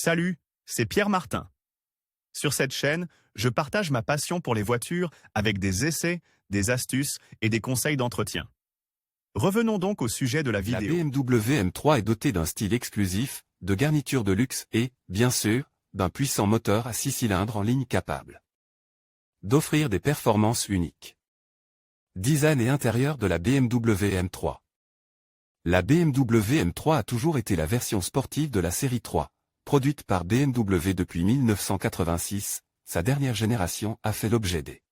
Salut, c'est Pierre Martin. Sur cette chaîne, je partage ma passion pour les voitures avec des essais, des astuces et des conseils d'entretien. Revenons donc au sujet de la La vidéo. BMW M3 est dotée d'un style exclusif, de garnitures de luxe et, bien sûr, d'un puissant moteur à 6 cylindres en ligne capable d'offrir des performances uniques. Design et intérieur de la BMW M3. La BMW M3 a toujours été la version sportive de la série 3, produite par BMW depuis 1986, sa dernière génération a fait l'objet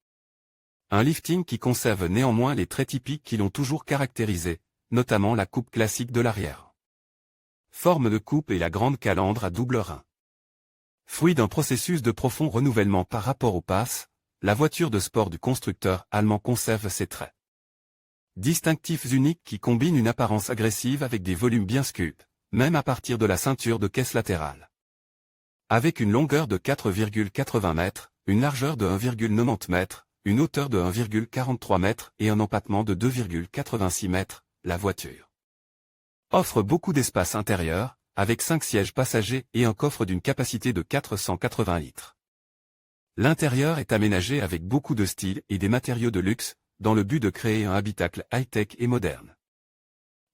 un lifting qui conserve néanmoins les traits typiques qui l'ont toujours caractérisé, notamment la coupe classique de l'arrière. Forme de coupe et la grande calandre à double rein. Fruit d'un processus de profond renouvellement par rapport au pass, la voiture de sport du constructeur allemand conserve ses traits distinctifs uniques qui combinent une apparence agressive avec des volumes bien sculptés, même à partir de la ceinture de caisse latérale. Avec une longueur de 4,80 mètres, une largeur de 1,90 mètres, une hauteur de 1,43 mètres et un empattement de 2,86 mètres, la voiture offre beaucoup d'espace intérieur, avec 5 sièges passagers et un coffre d'une capacité de 480 litres. L'intérieur est aménagé avec beaucoup de style et des matériaux de luxe, dans le but de créer un habitacle high-tech et moderne.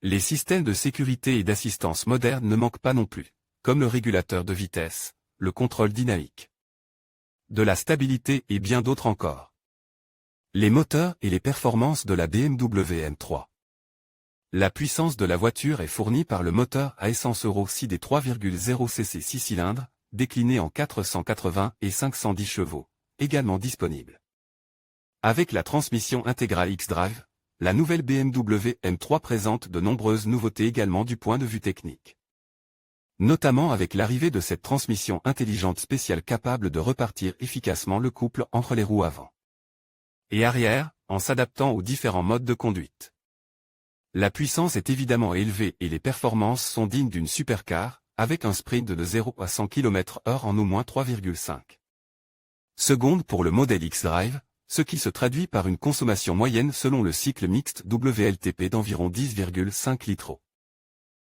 Les systèmes de sécurité et d'assistance modernes ne manquent pas non plus, comme le régulateur de vitesse, le contrôle dynamique, de la stabilité et bien d'autres encore. Les moteurs et les performances de la BMW M3. La puissance de la voiture est fournie par le moteur à essence Euro 6 des 3,0 cc 6 cylindres, décliné en 480 et 510 chevaux, également disponible. Avec la transmission intégrale xDrive, la nouvelle BMW M3 présente de nombreuses nouveautés également du point de vue technique. Notamment avec l'arrivée de cette transmission intelligente spéciale capable de repartir efficacement le couple entre les roues avant et arrière, en s'adaptant aux différents modes de conduite. La puissance est évidemment élevée et les performances sont dignes d'une supercar, avec un sprint de 0 à 100 km/h en au moins 3,5 secondes pour le modèle xDrive, ce qui se traduit par une consommation moyenne selon le cycle mixte WLTP d'environ 10,5 litres au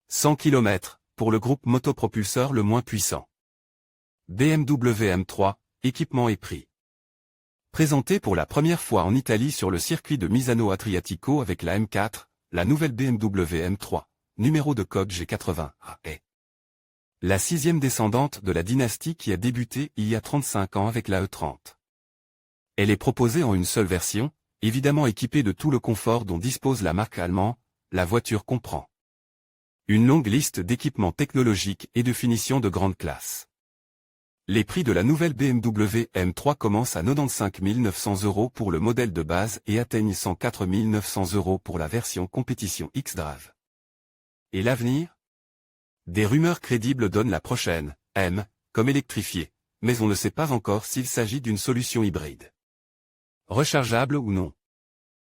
100 km, pour le groupe motopropulseur le moins puissant. BMW M3, équipement et prix. Présenté pour la première fois en Italie sur le circuit de Misano Adriatico avec la M4, la nouvelle BMW M3, numéro de code G80, est la 6e descendante de la dynastie qui a débuté il y a 35 ans avec la E30. Elle est proposée en une seule version, évidemment équipée de tout le confort dont dispose la marque allemande. La voiture comprend une longue liste d'équipements technologiques et de finitions de grande classe. Les prix de la nouvelle BMW M3 commencent à 95 900 € pour le modèle de base et atteignent 104 900 € pour la version compétition xDrive. Et l'avenir ? Des rumeurs crédibles donnent la prochaine M comme électrifiée, mais on ne sait pas encore s'il s'agit d'une solution hybride, rechargeable ou non.